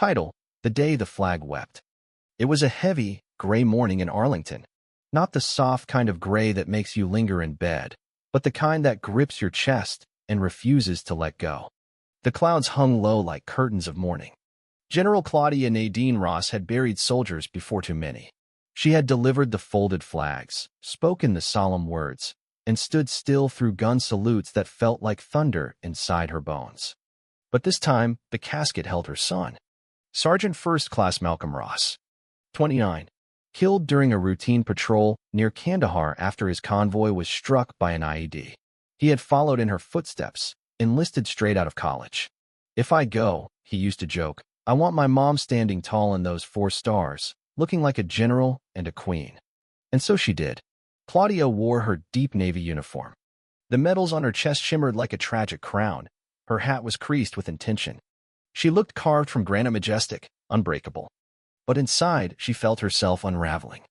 Title: The Day the Flag Wept. It was a heavy, gray morning in Arlington. Not the soft kind of gray that makes you linger in bed, but the kind that grips your chest and refuses to let go. The clouds hung low like curtains of mourning. General Claudia Nadine Ross had buried soldiers before too many. She had delivered the folded flags, spoken the solemn words, and stood still through gun salutes that felt like thunder inside her bones. But this time, the casket held her son, Sergeant First Class Malcolm Ross, 29, killed during a routine patrol near Kandahar after his convoy was struck by an IED. He had followed in her footsteps, enlisted straight out of college. "If I go," he used to joke, "I want my mom standing tall in those 4 stars, looking like a general and a queen." And so she did. Claudia wore her deep navy uniform. The medals on her chest shimmered like a tragic crown. Her hat was creased with intention. She looked carved from granite, majestic, unbreakable. But inside, she felt herself unraveling.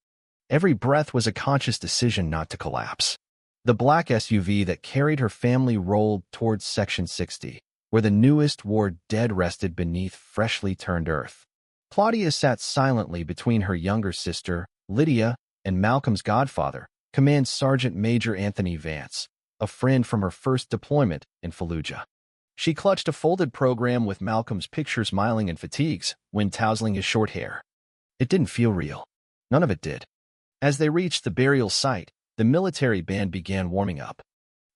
Every breath was a conscious decision not to collapse. The black SUV that carried her family rolled towards Section 60, where the newest war dead rested beneath freshly turned earth. Claudia sat silently between her younger sister, Lydia, and Malcolm's godfather, Command Sergeant Major Anthony Vance, a friend from her first deployment in Fallujah. She clutched a folded program with Malcolm's picture, smiling in fatigues, wind tousling his short hair. It didn't feel real. None of it did. As they reached the burial site, the military band began warming up.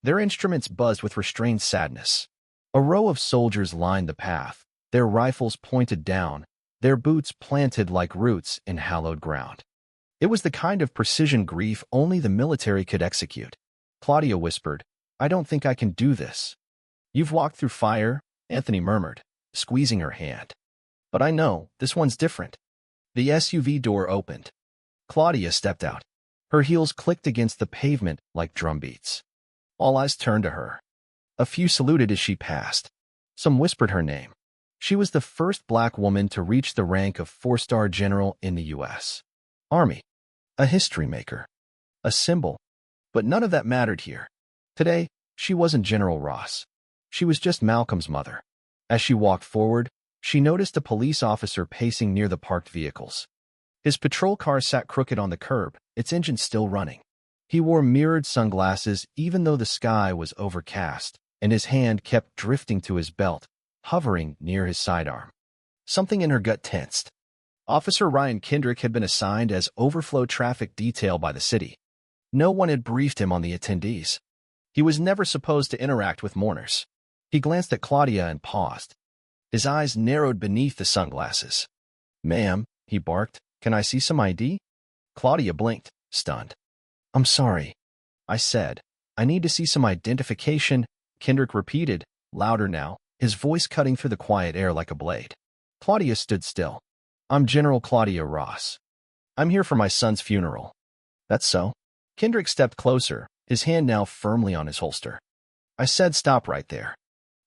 Their instruments buzzed with restrained sadness. A row of soldiers lined the path, their rifles pointed down, their boots planted like roots in hallowed ground. It was the kind of precision grief only the military could execute. Claudia whispered, "I don't think I can do this." "You've walked through fire," Anthony murmured, squeezing her hand. "But I know, this one's different." The SUV door opened. Claudia stepped out. Her heels clicked against the pavement like drumbeats. All eyes turned to her. A few saluted as she passed. Some whispered her name. She was the first black woman to reach the rank of 4-star general in the U.S. Army. A history maker. A symbol. But none of that mattered here. Today, she wasn't General Ross. She was just Malcolm's mother. As she walked forward, she noticed a police officer pacing near the parked vehicles. His patrol car sat crooked on the curb, its engine still running. He wore mirrored sunglasses even though the sky was overcast, and his hand kept drifting to his belt, hovering near his sidearm. Something in her gut tensed. Officer Ryan Kendrick had been assigned as overflow traffic detail by the city. No one had briefed him on the attendees. He was never supposed to interact with mourners. He glanced at Claudia and paused. His eyes narrowed beneath the sunglasses. "Ma'am," he barked, "can I see some ID?" Claudia blinked, stunned. "I'm sorry," I said. "I need to see some identification," Kendrick repeated, louder now, his voice cutting through the quiet air like a blade. Claudia stood still. "I'm General Claudia Ross. I'm here for my son's funeral." "That's so?" Kendrick stepped closer, his hand now firmly on his holster. "I said stop right there."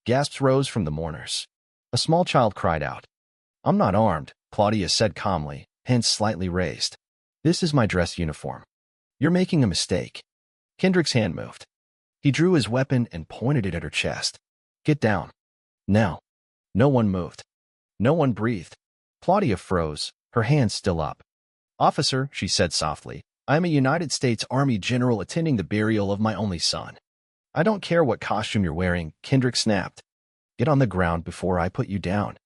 Gasps rose from the mourners. A small child cried out. "I'm not armed," Claudia said calmly, hands slightly raised. "This is my dress uniform." "You're making a mistake." Kendrick's hand moved. He drew his weapon and pointed it at her chest. "Get down. Now." No one moved. No one breathed. Claudia froze, her hands still up. "Officer," she said softly, "I am a United States Army general attending the burial of my only son." "I don't care what costume you're wearing," Kendrick snapped. "Get on the ground before I put you down."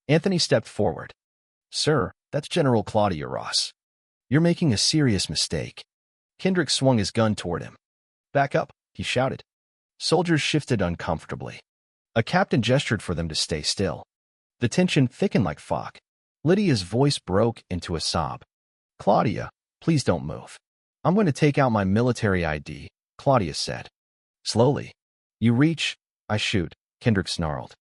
Anthony stepped forward. "Sir, that's General Claudia Ross. You're making a serious mistake." Kendrick swung his gun toward him. "Back up," he shouted. Soldiers shifted uncomfortably. A captain gestured for them to stay still. The tension thickened like fog. Lydia's voice broke into a sob. "Claudia, please don't move." "I'm going to take out my military ID," Claudia said. Slowly. "You reach, I shoot," Kendrick snarled.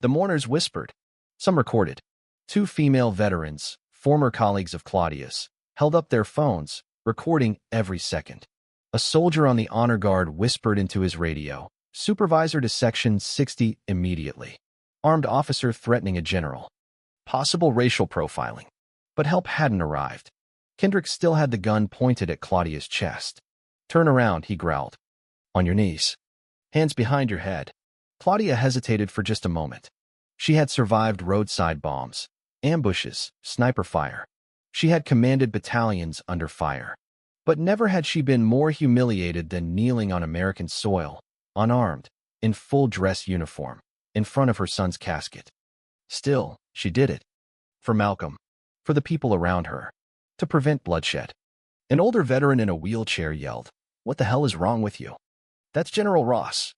The mourners whispered. Some recorded. 2 female veterans, former colleagues of Claudia's, held up their phones, recording every second. A soldier on the honor guard whispered into his radio, "Supervisor to Section 60 immediately." Armed officer threatening a general. Possible racial profiling. But help hadn't arrived. Kendrick still had the gun pointed at Claudia's chest. "Turn around," he growled. "On your knees. Hands behind your head." Claudia hesitated for just a moment. She had survived roadside bombs. ambushes, sniper fire. She had commanded battalions under fire. But never had she been more humiliated than kneeling on American soil, unarmed, in full dress uniform, in front of her son's casket. Still, she did it. For Malcolm. For the people around her. To prevent bloodshed. An older veteran in a wheelchair yelled, "What the hell is wrong with you?" "That's General Ross."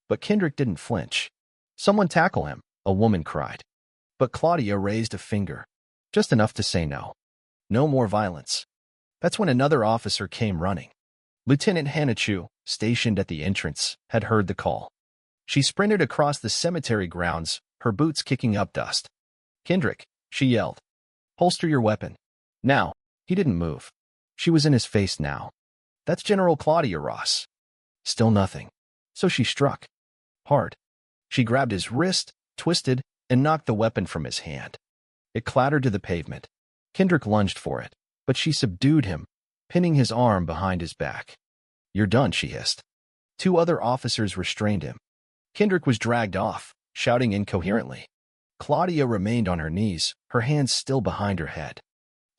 But Kendrick didn't flinch. "Someone tackle him," a woman cried. But Claudia raised a finger, just enough to say no. No more violence. That's when another officer came running. Lieutenant Hanachu, stationed at the entrance, had heard the call. She sprinted across the cemetery grounds, her boots kicking up dust. "Kendrick," she yelled. "Holster your weapon. Now." He didn't move. She was in his face now. "That's General Claudia Ross." Still nothing. So she struck. Hard. She grabbed his wrist, twisted, and knocked the weapon from his hand. It clattered to the pavement. Kendrick lunged for it, but she subdued him, pinning his arm behind his back. "You're done," she hissed. 2 other officers restrained him. Kendrick was dragged off, shouting incoherently. Claudia remained on her knees, her hands still behind her head.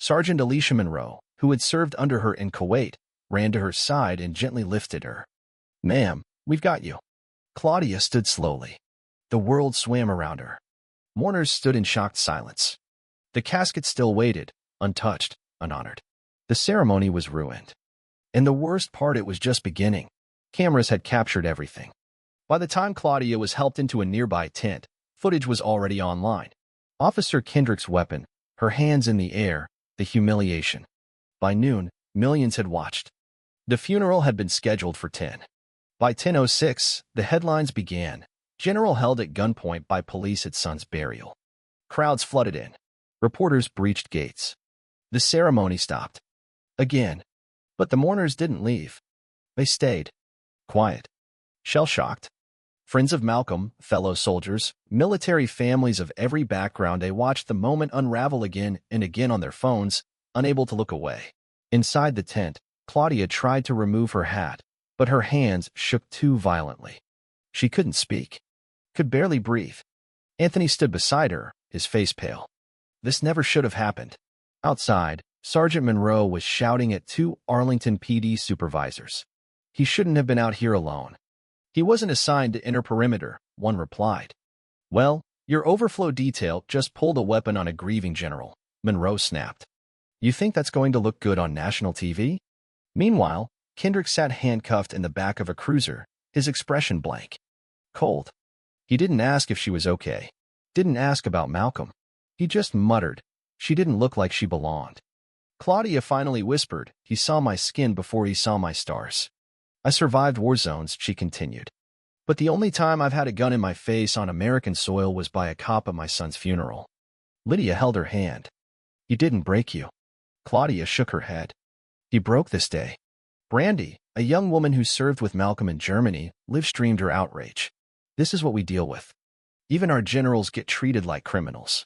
Sergeant Alicia Monroe, who had served under her in Kuwait, ran to her side and gently lifted her. "Ma'am, we've got you." Claudia stood slowly. The world swam around her. Mourners stood in shocked silence. The casket still waited, untouched, unhonored. The ceremony was ruined. And the worst part, it was just beginning. Cameras had captured everything. By the time Claudia was helped into a nearby tent, footage was already online. Officer Kendrick's weapon, her hands in the air, the humiliation. By noon, millions had watched. The funeral had been scheduled for 10. By 10:06, the headlines began. General held at gunpoint by police at son's burial. Crowds flooded in. Reporters breached gates. The ceremony stopped. Again. But the mourners didn't leave. They stayed. Quiet. Shell-shocked. Friends of Malcolm, fellow soldiers, military families of every background, they watched the moment unravel again and again on their phones, unable to look away. Inside the tent, Claudia tried to remove her hat, but her hands shook too violently. She couldn't speak. Could barely breathe. Anthony stood beside her, his face pale. This never should have happened. Outside, Sergeant Monroe was shouting at 2 Arlington PD supervisors. "He shouldn't have been out here alone." "He wasn't assigned to enter perimeter," one replied. "Well, your overflow detail just pulled a weapon on a grieving general," Monroe snapped. "You think that's going to look good on national TV?" Meanwhile, Kendrick sat handcuffed in the back of a cruiser, his expression blank. Cold. He didn't ask if she was okay. Didn't ask about Malcolm. He just muttered, "She didn't look like she belonged." Claudia finally whispered, "He saw my skin before he saw my stars." "I survived war zones," she continued. "But the only time I've had a gun in my face on American soil was by a cop at my son's funeral." Lydia held her hand. "He didn't break you." Claudia shook her head. "He broke this day." Brandy, a young woman who served with Malcolm in Germany, live-streamed her outrage. "This is what we deal with. Even our generals get treated like criminals."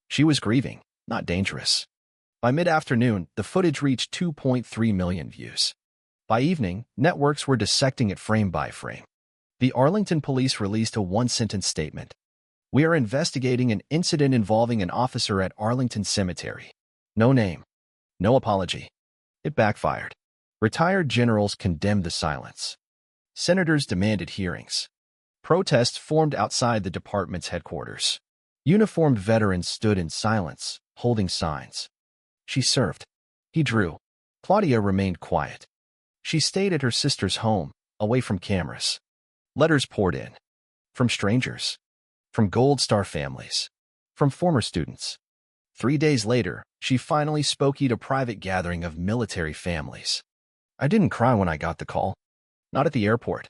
She was grieving, not dangerous. By mid-afternoon, the footage reached 2.3 million views. By evening, networks were dissecting it frame by frame. The Arlington police released a 1-sentence statement. "We are investigating an incident involving an officer at Arlington Cemetery." No name. No apology. It backfired. Retired generals condemned the silence. Senators demanded hearings. Protests formed outside the department's headquarters. Uniformed veterans stood in silence, holding signs. She served. He drew. Claudia remained quiet. She stayed at her sister's home, away from cameras. Letters poured in. From strangers. From Gold Star families. From former students. 3 days later, she finally spoke at a private gathering of military families. "I didn't cry when I got the call. Not at the airport.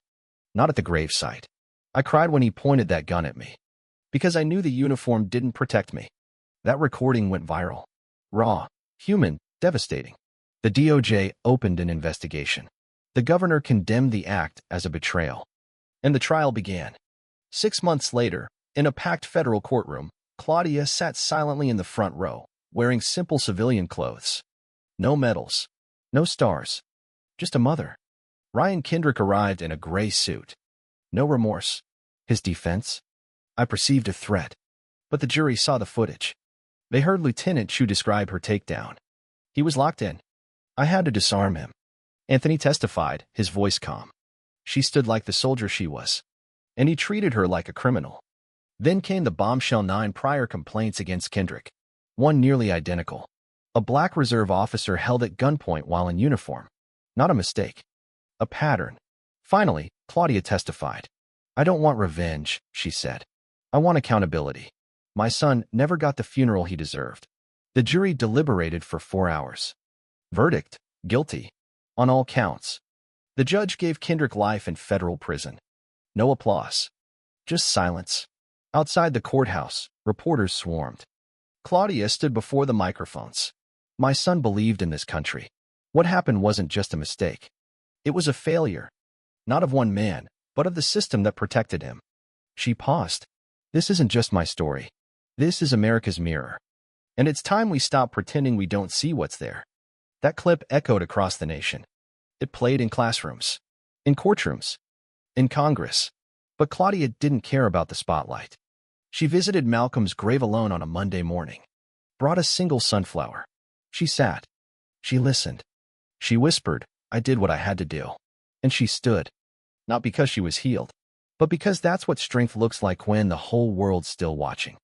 Not at the gravesite. I cried when he pointed that gun at me. Because I knew the uniform didn't protect me." That recording went viral. Raw, human, devastating. The DOJ opened an investigation. The governor condemned the act as a betrayal. And the trial began. 6 months later, in a packed federal courtroom, Claudia sat silently in the front row, wearing simple civilian clothes. No medals. No stars. Just a mother. Ryan Kendrick arrived in a gray suit. No remorse. His defense? "I perceived a threat." But the jury saw the footage. They heard Lieutenant Chu describe her takedown. He was locked in. I had to disarm him. Anthony testified, his voice calm. She stood like the soldier she was. And he treated her like a criminal. Then came the bombshell 9 prior complaints against Kendrick. One nearly identical. A black reserve officer held at gunpoint while in uniform. Not a mistake. A pattern. Finally, Claudia testified. I don't want revenge, she said. I want accountability. My son never got the funeral he deserved. The jury deliberated for 4 hours. Verdict: guilty. On all counts. The judge gave Kendrick life in federal prison. No applause. Just silence. Outside the courthouse, reporters swarmed. Claudia stood before the microphones. My son believed in this country. What happened wasn't just a mistake. It was a failure. Not of one man, but of the system that protected him. She paused. This isn't just my story. This is America's mirror. And it's time we stop pretending we don't see what's there. That clip echoed across the nation. It played in classrooms, in courtrooms, in Congress. But Claudia didn't care about the spotlight. She visited Malcolm's grave alone on a Monday morning. Brought a single sunflower. She sat. She listened. She whispered, I did what I had to do. And she stood. Not because she was healed, but because that's what strength looks like when the whole world's still watching.